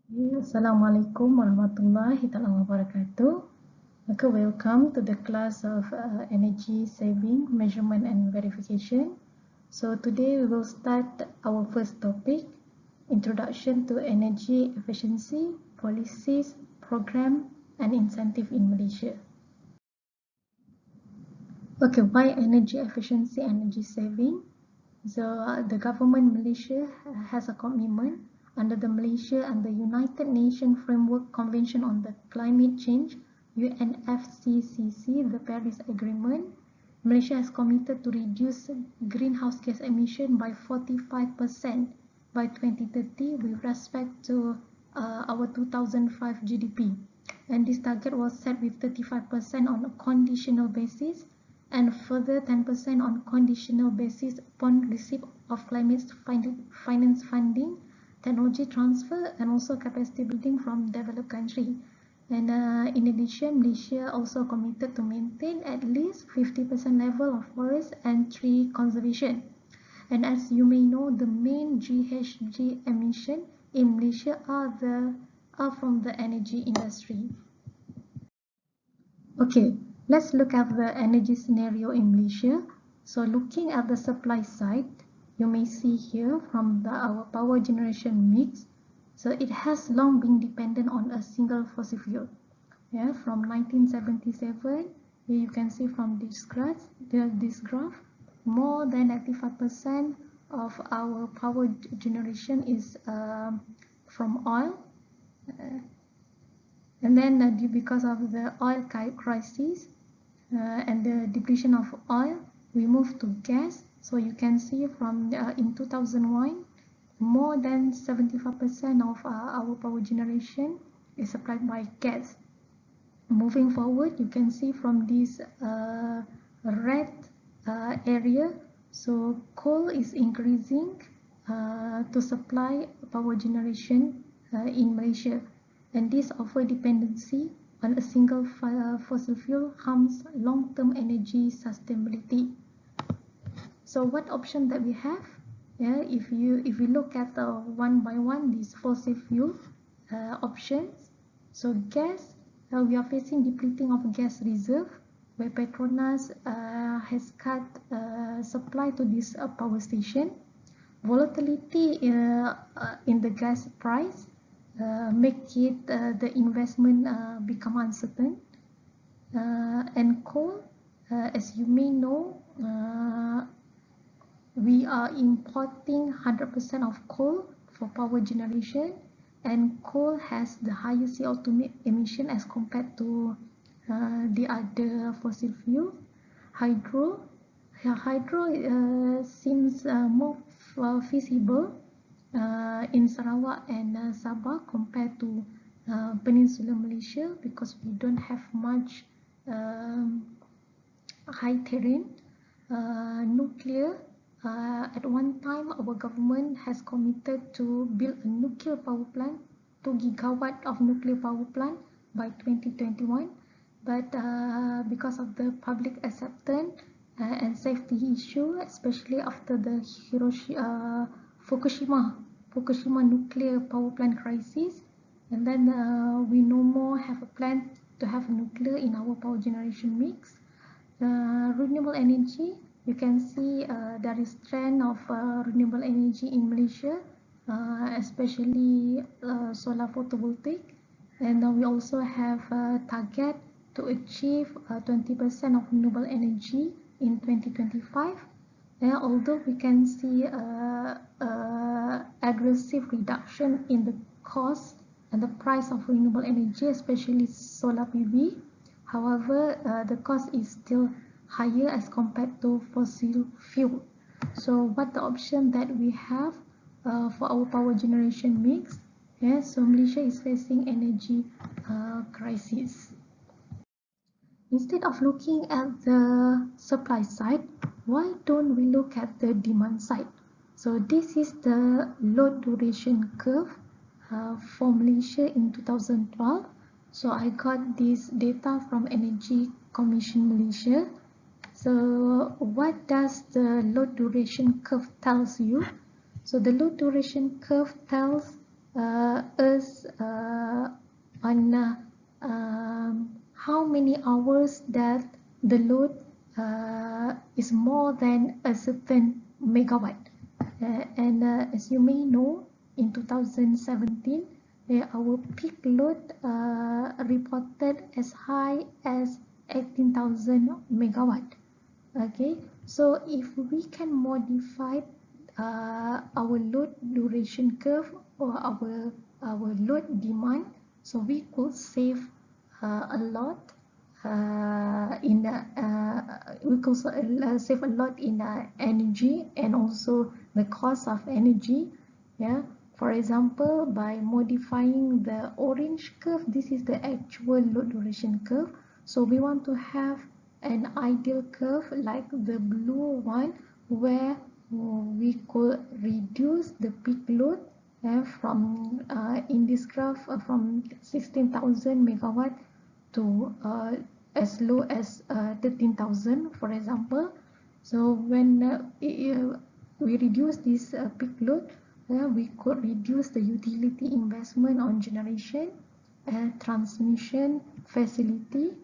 Assalamualaikum warahmatullahi wabarakatuh. Okay, welcome to the class of energy saving, measurement and verification. So today we will start our first topic, Introduction to Energy Efficiency, Policies, Program and Incentive in Malaysia. Okay, why energy efficiency, energy saving? So the government Malaysia has a commitment under the Malaysia and the United Nations Framework Convention on the Climate Change, UNFCCC, the Paris Agreement. Malaysia has committed to reduce greenhouse gas emission by 45% by 2030 with respect to our 2005 GDP. And this target was set with 35% on a conditional basis and further 10% on conditional basis upon receipt of climate finance funding, technology transfer, and also capacity building from developed country. And in addition, Malaysia also committed to maintain at least 50% level of forest and tree conservation. And as you may know, the main GHG emission in Malaysia are from the energy industry. Okay, let's look at the energy scenario in Malaysia. So looking at the supply side, you may see here from our power generation mix. So it has long been dependent on a single fossil fuel. Yeah, from 1977, you can see from this graph, more than 95% of our power generation is from oil. And then because of the oil crisis and the depletion of oil, we moved to gas. So you can see from in 2001, more than 75% of our power generation is supplied by gas. Moving forward, you can see from this red area, so coal is increasing to supply power generation in Malaysia, and this over dependency on a single fossil fuel harms long-term energy sustainability. So what option that we have? Yeah, if you look at one by one these fossil fuel options, so gas, we are facing depleting of gas reserve, where Petronas has cut supply to this power station. Volatility in the gas price make it the investment become uncertain. And coal, as you may know, we are importing 100% of coal for power generation, and coal has the highest CO2 emission as compared to the other fossil fuel. Hydro seems more feasible in Sarawak and Sabah compared to Peninsular Malaysia, because we don't have much high terrain. Nuclear, at one time our government has committed to build a nuclear power plant, 2 gigawatt of nuclear power plant by 2021, but because of the public acceptance and safety issue, especially after the Fukushima nuclear power plant crisis, and then we no more have a plan to have nuclear in our power generation mix. Renewable energy, you can see there is trend of renewable energy in Malaysia, especially solar photovoltaic, and we also have a target to achieve 20% of renewable energy in 2025. Although we can see aggressive reduction in the cost and the price of renewable energy, especially solar PV. However, the cost is still higher as compared to fossil fuel. So what the option that we have for our power generation mix? So Malaysia is facing energy crisis. Instead of looking at the supply side, why don't we look at the demand side? So this is the load duration curve for Malaysia in 2012. So I got this data from Energy Commission Malaysia. So what does the load duration curve tells you? So the load duration curve tells us how many hours that the load is more than a certain megawatt. And as you may know, in 2017, our peak load reported as high as 18,000 megawatt. Okay, so if we can modify our load duration curve or our load demand, so we could save a lot we could save a lot in energy and also the cost of energy. Yeah, for example, by modifying the orange curve, this is the actual load duration curve. So we want to have an ideal curve like the blue one, where we could reduce the peak load from in this graph from 16,000 megawatt to as low as 13,000, for example. So when we reduce this peak load, we could reduce the utility investment on generation and transmission facility,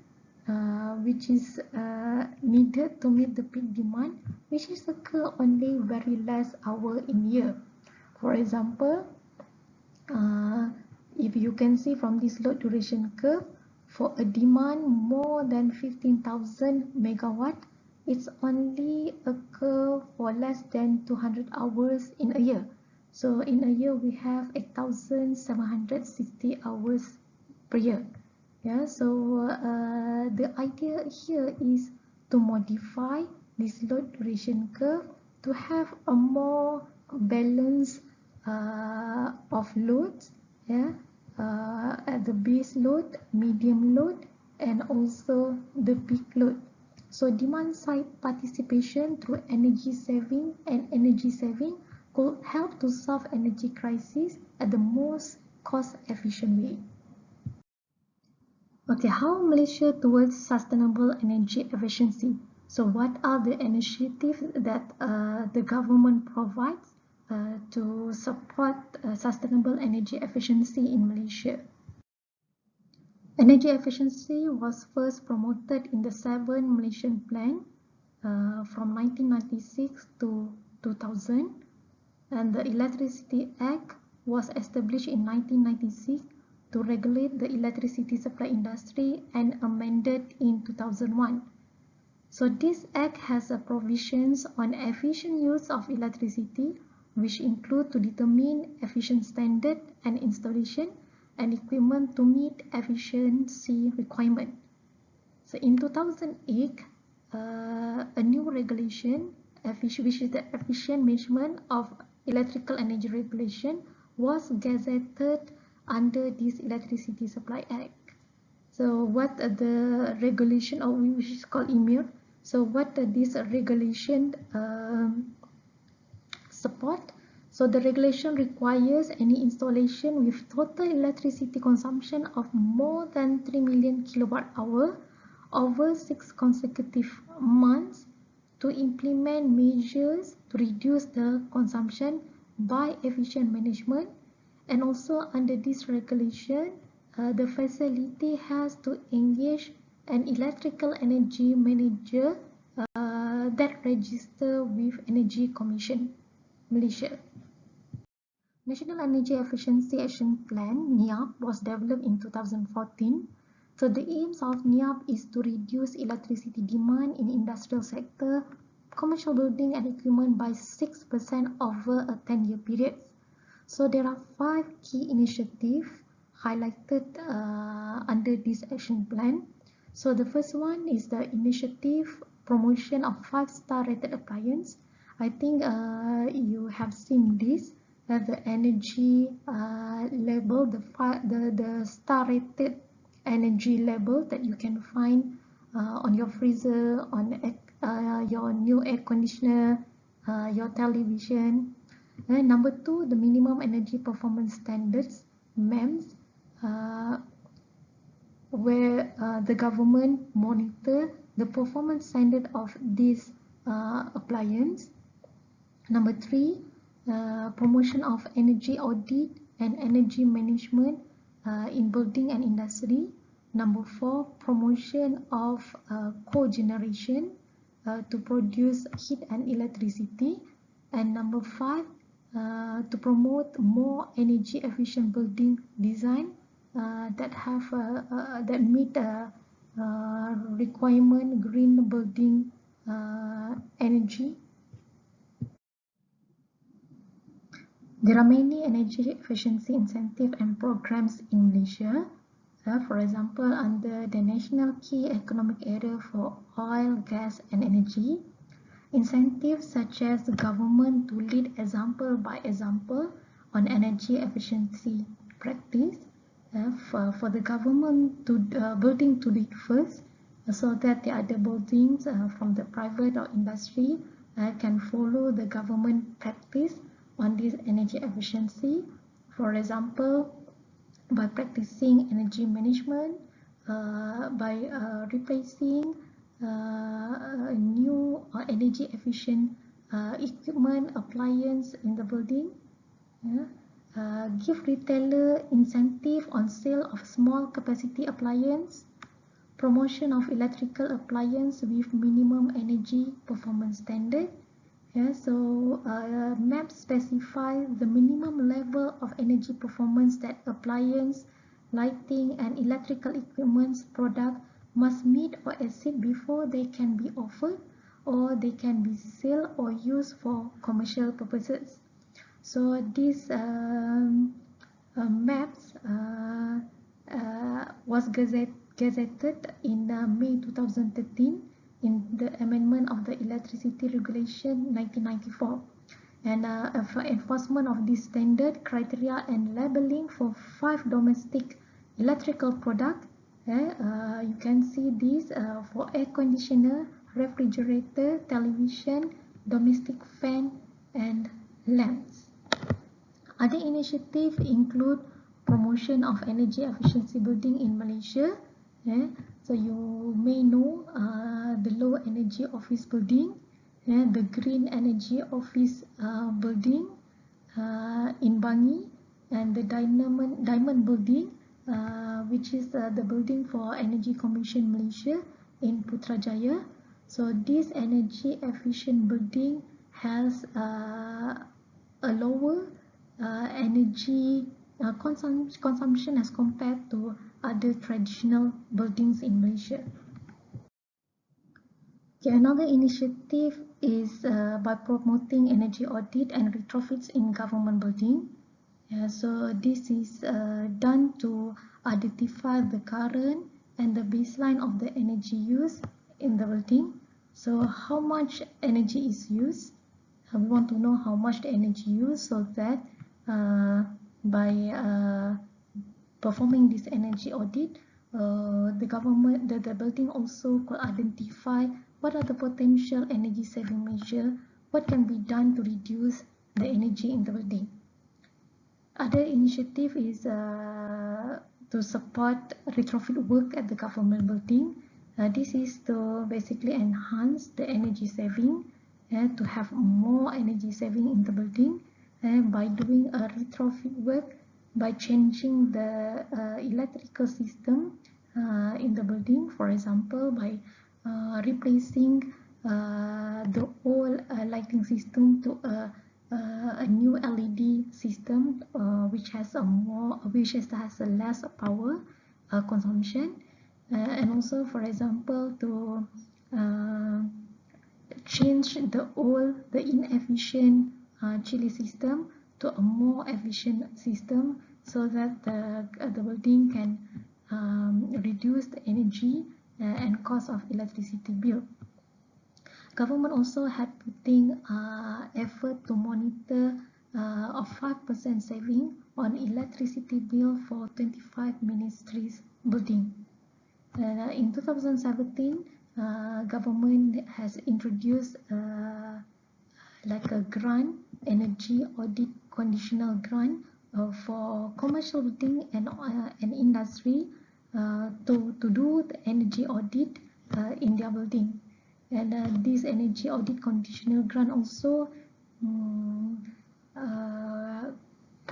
which is needed to meet the peak demand, which is occur only very less hour in year. For example, if you can see from this load duration curve, for a demand more than 15,000 megawatt, it's only occur for less than 200 hours in a year. So in a year we have 8,760 hours per year. Yeah, so the idea here is to modify this load duration curve to have a more balance of loads, yeah, at the base load, medium load, and also the peak load. So demand side participation through energy saving and energy saving could help to solve energy crisis at the most cost efficient way. Okay, how Malaysia towards sustainable energy efficiency? So what are the initiatives that the government provides to support sustainable energy efficiency in Malaysia? Energy efficiency was first promoted in the 7 Malaysian Plan from 1996 to 2000, and the Electricity Act was established in 1996 to regulate the electricity supply industry and amended in 2001. So this act has provisions on efficient use of electricity, which include to determine efficient standard and installation and equipment to meet efficiency requirement. So in 2008, a new regulation, which is the efficient management of electrical energy regulation, was gazetted under this Electricity Supply Act. So what the regulation, or which is called EMIR, so what this regulation support? So the regulation requires any installation with total electricity consumption of more than 3 million kilowatt hour over 6 consecutive months to implement measures to reduce the consumption by efficient management. And also under this regulation, the facility has to engage an electrical energy manager that register with Energy Commission Malaysia. National Energy Efficiency Action Plan (NEAP) was developed in 2014. So the aims of NEAP is to reduce electricity demand in industrial sector, commercial building and equipment by 6% over a 10-year period. So there are 5 key initiatives highlighted under this action plan. So the first one is the initiative promotion of 5-star rated appliance. I think you have seen this, the energy label, the star rated energy label that you can find on your freezer, on your new air conditioner, your television. And number 2, the minimum energy performance standards, MEMS, where the government monitor the performance standard of this appliance. Number 3, promotion of energy audit and energy management in building and industry. Number 4, promotion of cogeneration to produce heat and electricity. And number 5, to promote more energy efficient building design that meet requirement green building energy. There are many energy efficiency incentive and programs in Malaysia. For example, under the National Key Economic Area for Oil, Gas and Energy, incentives such as the government to lead example by example on energy efficiency practice, for the government to building to lead first, so that the other buildings from the private or industry can follow the government practice on this energy efficiency. For example, by practicing energy management, by replacing new energy efficient equipment, appliance in the building. Give retailer incentive on sale of small capacity appliance, promotion of electrical appliance with minimum energy performance standard. So maps specify the minimum level of energy performance that appliance, lighting and electrical equipment product must meet or exceed before they can be offered or they can be sold or used for commercial purposes. So these maps was gazetted in May 2013 in the amendment of the Electricity Regulation 1994. And for enforcement of this standard criteria and labeling for 5 domestic electrical products, you can see this for air conditioner, refrigerator, television, domestic fan and lamps. Other initiatives include promotion of energy efficiency building in Malaysia. So you may know the low energy office building, the green energy office building in Bangi, and the diamond building, which is the building for Energy Commission Malaysia in Putrajaya. So this energy efficient building has a lower energy consumption as compared to other traditional buildings in Malaysia. Okay, another initiative is by promoting energy audit and retrofits in government building. So this is done to identify the current and the baseline of the energy use in the building. So how much energy is used? We want to know how much the energy used, so that by performing this energy audit, the building also could identify what are the potential energy saving measures, what can be done to reduce the energy in the building. Other initiative is to support retrofit work at the government building. This is to basically enhance the energy saving, to have more energy saving in the building, by doing a retrofit work, by changing the electrical system in the building. For example, by replacing the old lighting system to a new LED system, which has a less power consumption, and also, for example, to change the inefficient chiller system to a more efficient system, so that the building can reduce the energy and cost of electricity bill. Government also had putting effort to monitor a 5% saving on electricity bill for 25 ministries building. In 2017, government has introduced like a grant, energy audit conditional grant for commercial building and industry to do the energy audit in their building. And this energy audit conditional grant also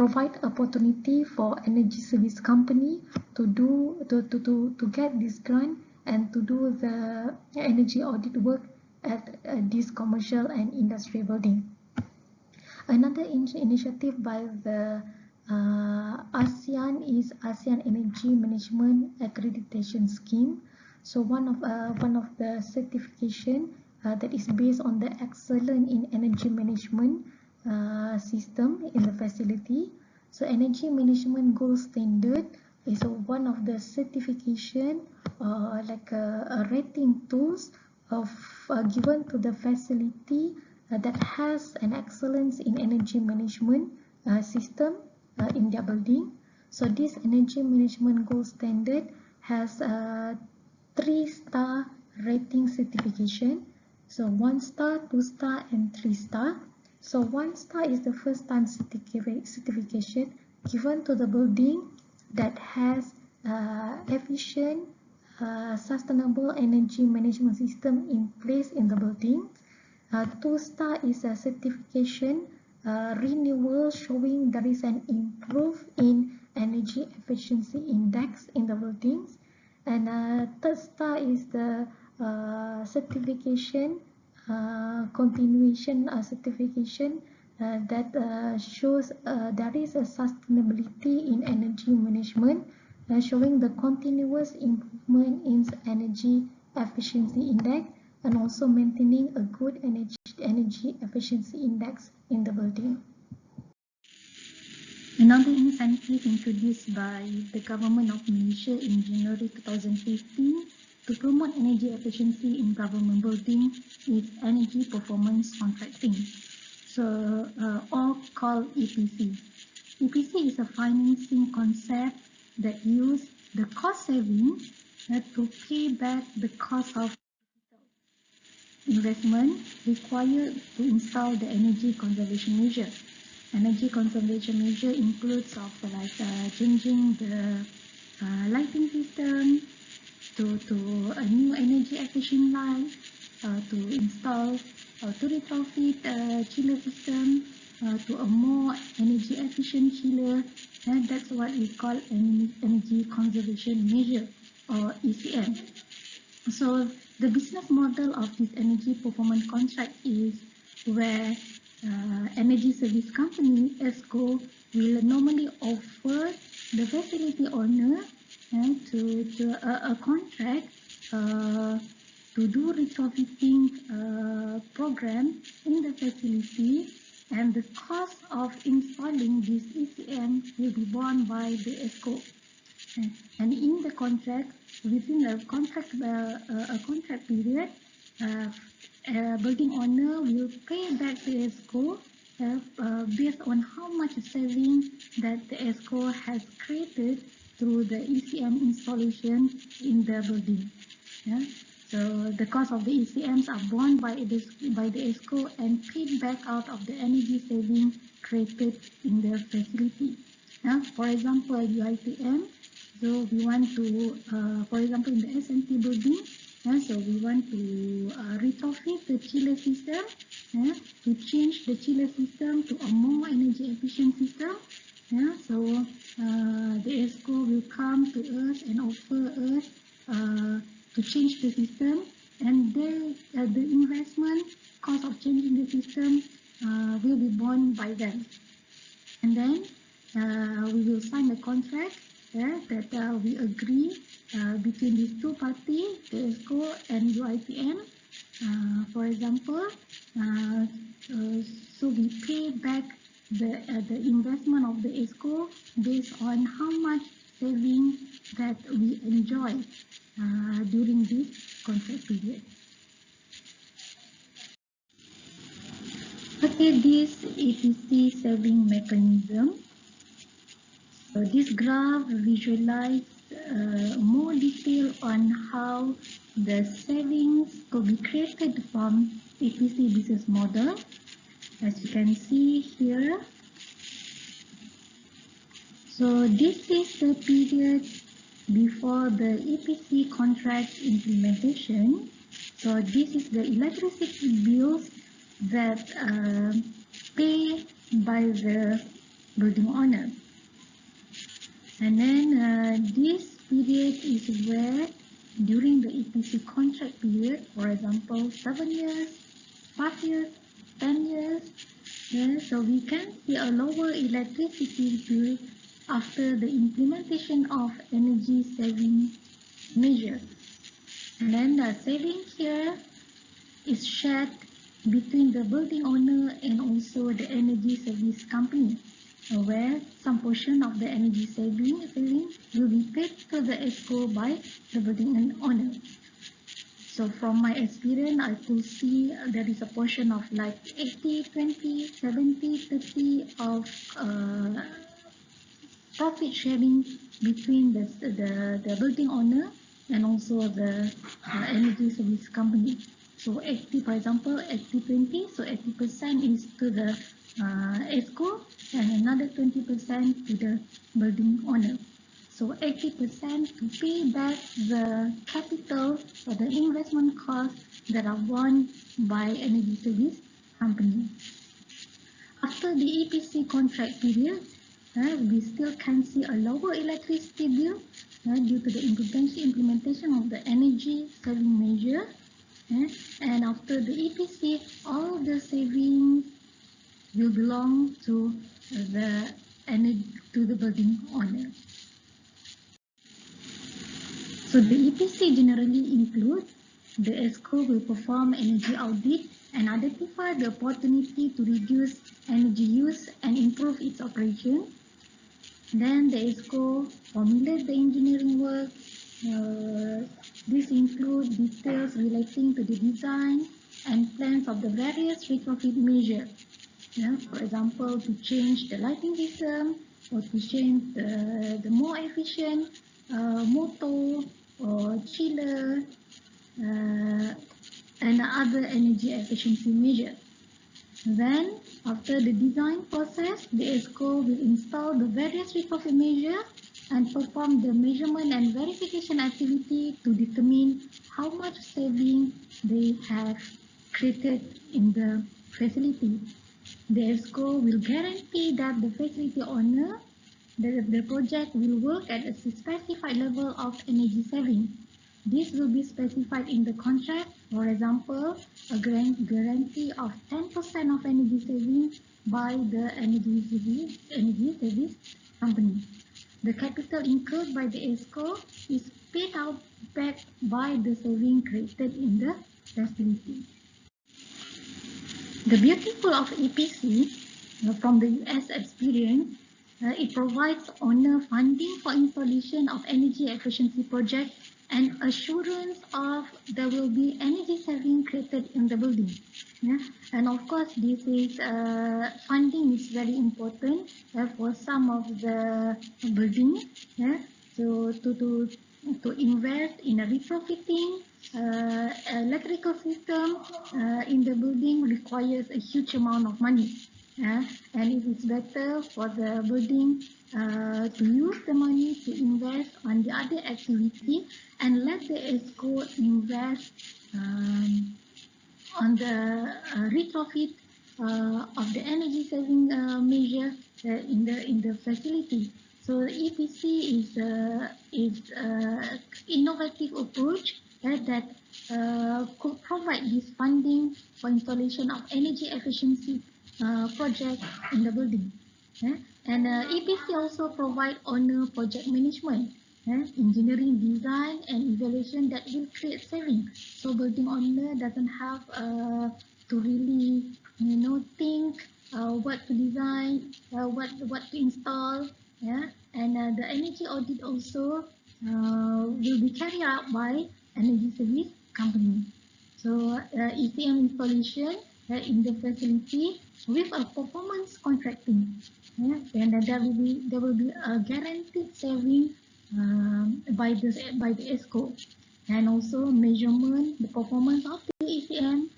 provide opportunity for energy service company to get this grant and to do the energy audit work at this commercial and industrial building. Another initiative by the ASEAN is ASEAN Energy Management Accreditation Scheme. So one of the certification that is based on the excellence in energy management system in the facility. So energy management gold standard is one of the certification like a rating tools of given to the facility that has an excellence in energy management system in their building. So this energy management gold standard has a 3-star rating certification. So 1 star, 2 star, and 3 star. So 1 star is the first time certification given to the building that has efficient, sustainable energy management system in place in the building. 2 star is a certification renewal showing there is an improve in energy efficiency index in the buildings. And 3rd star is the certification continuation certification that shows there is a sustainability in energy management, showing the continuous improvement in energy efficiency index and also maintaining a good energy efficiency index in the building. Another incentive introduced by the government of Malaysia in January 2015 to promote energy efficiency in government building is energy performance contracting, so or called EPC. EPC is a financing concept that uses the cost saving to pay back the cost of investment required to install the energy conservation measure. Energy conservation measure includes of like changing the lighting system to a new energy efficient light, to install to retrofit chiller system to a more energy efficient chiller, and that's what we call energy conservation measure or ECM. So the business model of this energy performance contract is where energy service company ESCO will normally offer the facility owner to a contract to do retrofitting program in the facility, and the cost of installing this ECM will be borne by the ESCO. And in the contract, within a contract period, building owner will pay back the ESCO based on how much saving that the ESCO has created through the ECM installation in the building. Yeah? So the cost of the ECMs are borne by the ESCO and paid back out of the energy saving created in the facility. For example, UITM. So we want to, for example, in the SNT building, so we want to retrofit the chiller system, to change the chiller system to a more energy efficient system. So the ESCO will come to us and offer us to change the system, and then the investment cost of changing the system will be borne by them. And then we will sign a contract that we agree between these two parties, the ESCO and UITM. For example, so we pay back the investment of the ESCO based on how much saving that we enjoy during this contract period. Okay, this EPC saving mechanism. So this graph visualizes more detail on how the savings could be created from EPC business model. As you can see here, so this is the period before the EPC contract implementation. So this is the electricity bills that paid by the building owner. And then this period is where during the EPC contract period, for example, 7 years, 5 years, 10 years, so we can see a lower electricity bill after the implementation of energy saving measures. And then the saving here is shared between the building owner and also the energy service company, where some portion of the energy saving will be paid to the ESCO by the building owner. So from my experience, I could see there is a portion of like 80, 20, 70, 30 of profit sharing between the building owner and also the energy service company. So 80, for example, 80-20, so 80% is to the ESCO and another 20% to the building owner. So 80% to pay back the capital or the investment costs that are borne by energy service company. After the EPC contract period, we still can see a lower electricity bill due to the implementation of the energy saving measure. And after the EPC, all the savings will belong to the building owner. So the EPC generally includes the ESCO will perform energy audit and identify the opportunity to reduce energy use and improve its operation. Then the ESCO formulate the engineering work. This includes details relating to the design and plans of the various retrofit measures. For example, to change the lighting system or to change the more efficient motor or chiller and other energy efficiency measures. Then, after the design process, the ESCO will install the various retrofit measures and perform the measurement and verification activity to determine how much saving they have created in the facility. The ESCO will guarantee that the facility owner, the project will work at a specified level of energy saving. This will be specified in the contract. For example, a guarantee of 10% of energy saving by the energy service company. The capital incurred by the ESCO is paid out back by the saving created in the facility. The beautiful of EPC from the US experience, it provides owner funding for installation of energy efficiency projects and assurance of there will be energy saving created in the building. And of course, this is funding is very important for some of the buildings. So to invest in a retrofitting electrical system in the building requires a huge amount of money. And it is better for the building to use the money to invest on the other activity and let the ESCO invest on the retrofit of the energy saving measure in the facility. So EPC is innovative approach that could provide this funding for installation of energy efficiency project in the building. And EPC also provide owner project management, engineering design and evaluation that will create savings. So building owner doesn't have to really think what to design, what to install. And the energy audit also will be carried out by energy service company. So ECM installation in the facility with a performance contracting, and there will be a guaranteed saving by the ESCO, and also measurement the performance of the ECM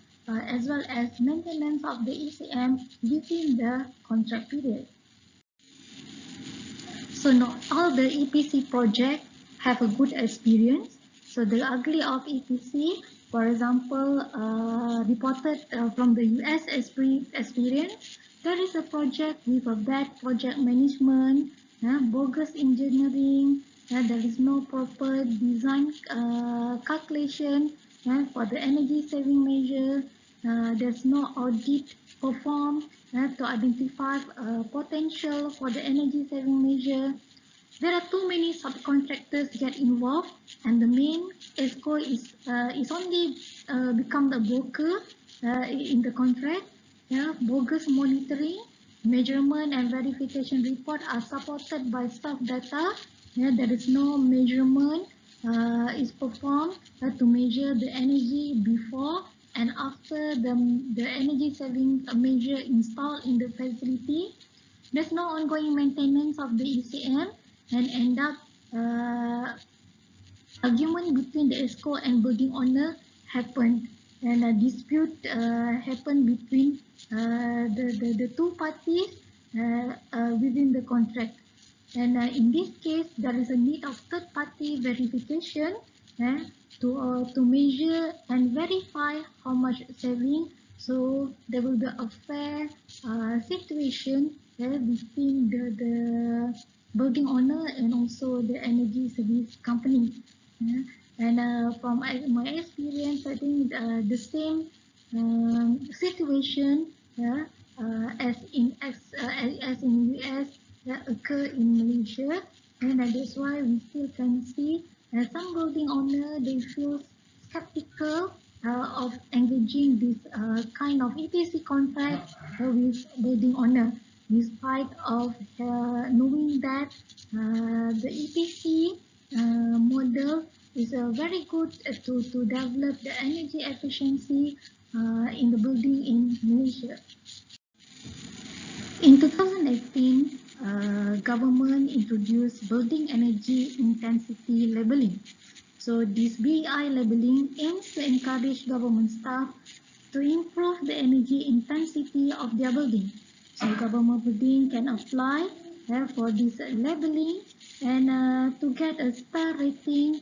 as well as maintenance of the ECM within the contract period. So not all the EPC projects have a good experience. So the ugly of EPC, for example, reported from the US experience, there is a project with a bad project management, bogus engineering, there is no proper design calculation for the energy saving measure, there's no audit performed to identify potential for the energy saving measure. There are too many subcontractors get involved, and the main ESCO is only become the broker in the contract. Yeah, bogus monitoring, measurement, and verification report are supported by staff data. Yeah, there is no measurement is performed to measure the energy before and after the energy saving measure installed in the facility. There's no ongoing maintenance of the ECM and end up argument between the ESCO and building owner happened, and a dispute happened between the two parties within the contract. And in this case, there is a need of third-party verification to measure and verify how much saving. So there will be a fair situation between the building owner and also the energy service company. Yeah. And from my experience, I think the same situation as in US occur in Malaysia, and that's why we still can see some building owner they feel skeptical of engaging this kind of EPC contract with building owner, despite of knowing that the EPC model is very good to develop the energy efficiency in the building in Malaysia. In 2018, government introduced building energy intensity labeling. So this BEI labeling aims to encourage government staff to improve the energy intensity of their building. So government building can apply for this labeling and to get a star rating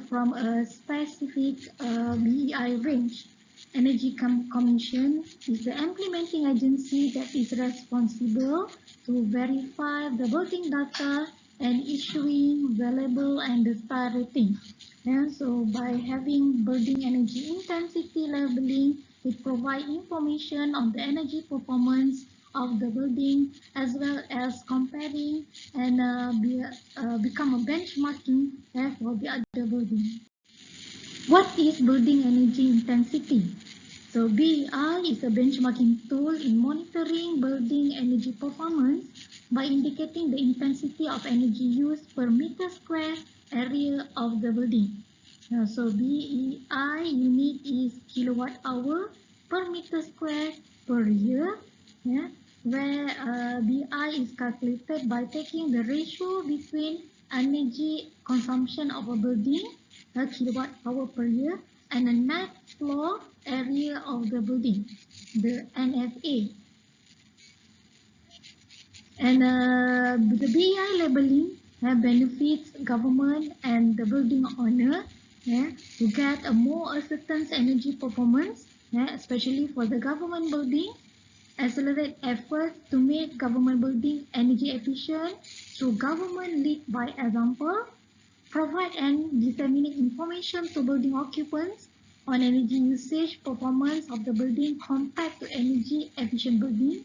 from a specific BEI range. Energy Commission is the implementing agency that is responsible to verify the building data and issuing valuable and the star rating. And so by having building energy intensity labeling, it provides information on the energy performance of the building as well as comparing and become a benchmarking for the other building. What is building energy intensity? So BEI is a benchmarking tool in monitoring building energy performance by indicating the intensity of energy used per meter square area of the building. So BEI unit is kilowatt hour per meter square per year, where BEI is calculated by taking the ratio between energy consumption of a building, kilowatt hour per year, and the net floor area of the building, the NFA. And the BEI labeling benefits government and the building owner to get a more certain energy performance, especially for the government building, accelerate efforts to make government building energy efficient through government lead by example, provide and disseminate information to building occupants on energy usage performance of the building compared to energy efficient building,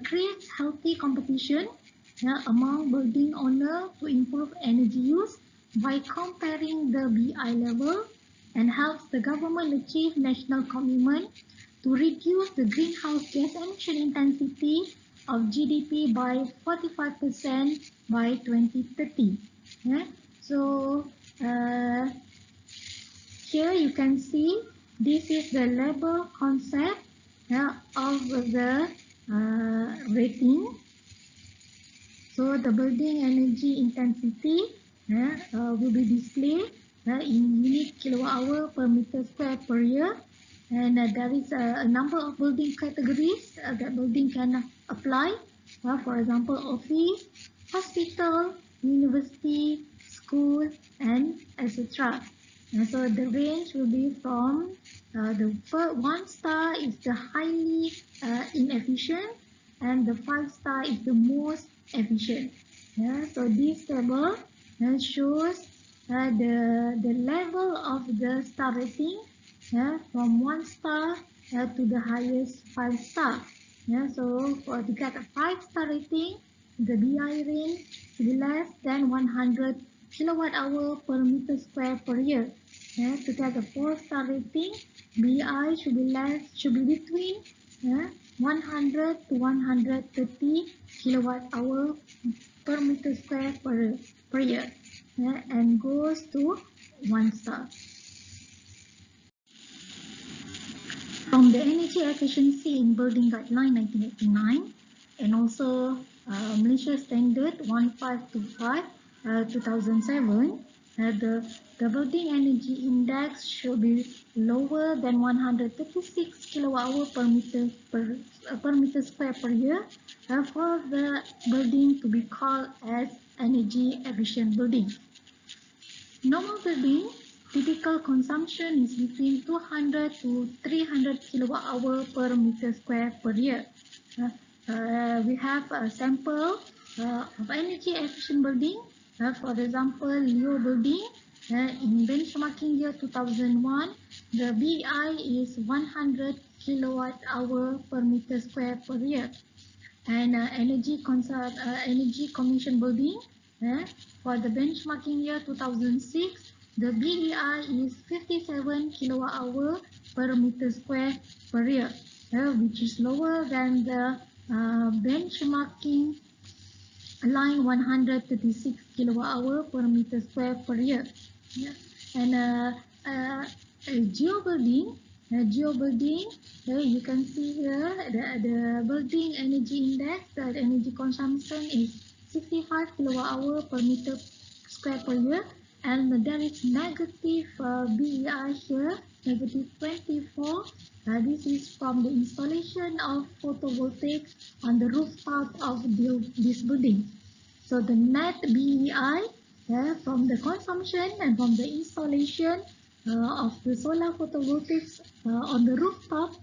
creates healthy competition among building owners to improve energy use by comparing the BI level, and helps the government achieve national commitment to reduce the greenhouse gas emission intensity of GDP by 45% by 2030. So here you can see this is the label concept of the rating. So the building energy intensity will be displayed in unit kilowatt hour per meter square per year, and there is a number of building categories that building can apply. For example, office, hospital, university, school, and etc. And so the range will be from the first 1 star is the highly inefficient, and the 5-star is the most efficient. Yeah, so this table shows the level of the star rating, from 1 star to the highest 5 star. Yeah, so for to get a 5-star rating, the BI range should be less than 100 kilowatt hour per meter square per year. Yeah, to get a 4-star rating, BI should be between 100 to 130 kilowatt hour per meter square per year, and goes to 1 star. From the Energy Efficiency in Building Guideline 1989 and also Malaysia Standard 1525 2007, the building energy index should be lower than 136 kilowatt hour per meter square per year for the building to be called as energy efficient building. Normal building typical consumption is between 200 to 300 kilowatt hour per meter square per year. We have a sample of energy efficient building. For example, Leo building in benchmarking year 2001, the BI is 100 kilowatt hour per meter square per year. And energy commission building for the benchmarking year 2006, the BEI is 57 kilowatt hour per meter square per year, which is lower than the benchmarking line 136 kilowatt hour per meter square per year. Yeah. And geo building, you can see here the building energy index, the energy consumption is 65 kilowatt hour per meter square per year, and there is negative BEI here, negative 24. This is from the installation of photovoltaics on the rooftop of this building. So the net BEI from the consumption and from the installation of the solar photovoltaics on the rooftop,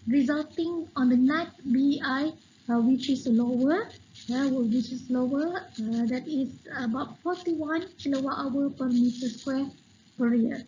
resulting on the net BEI which is lower, that is about 41 kilowatt hour per meter square per year.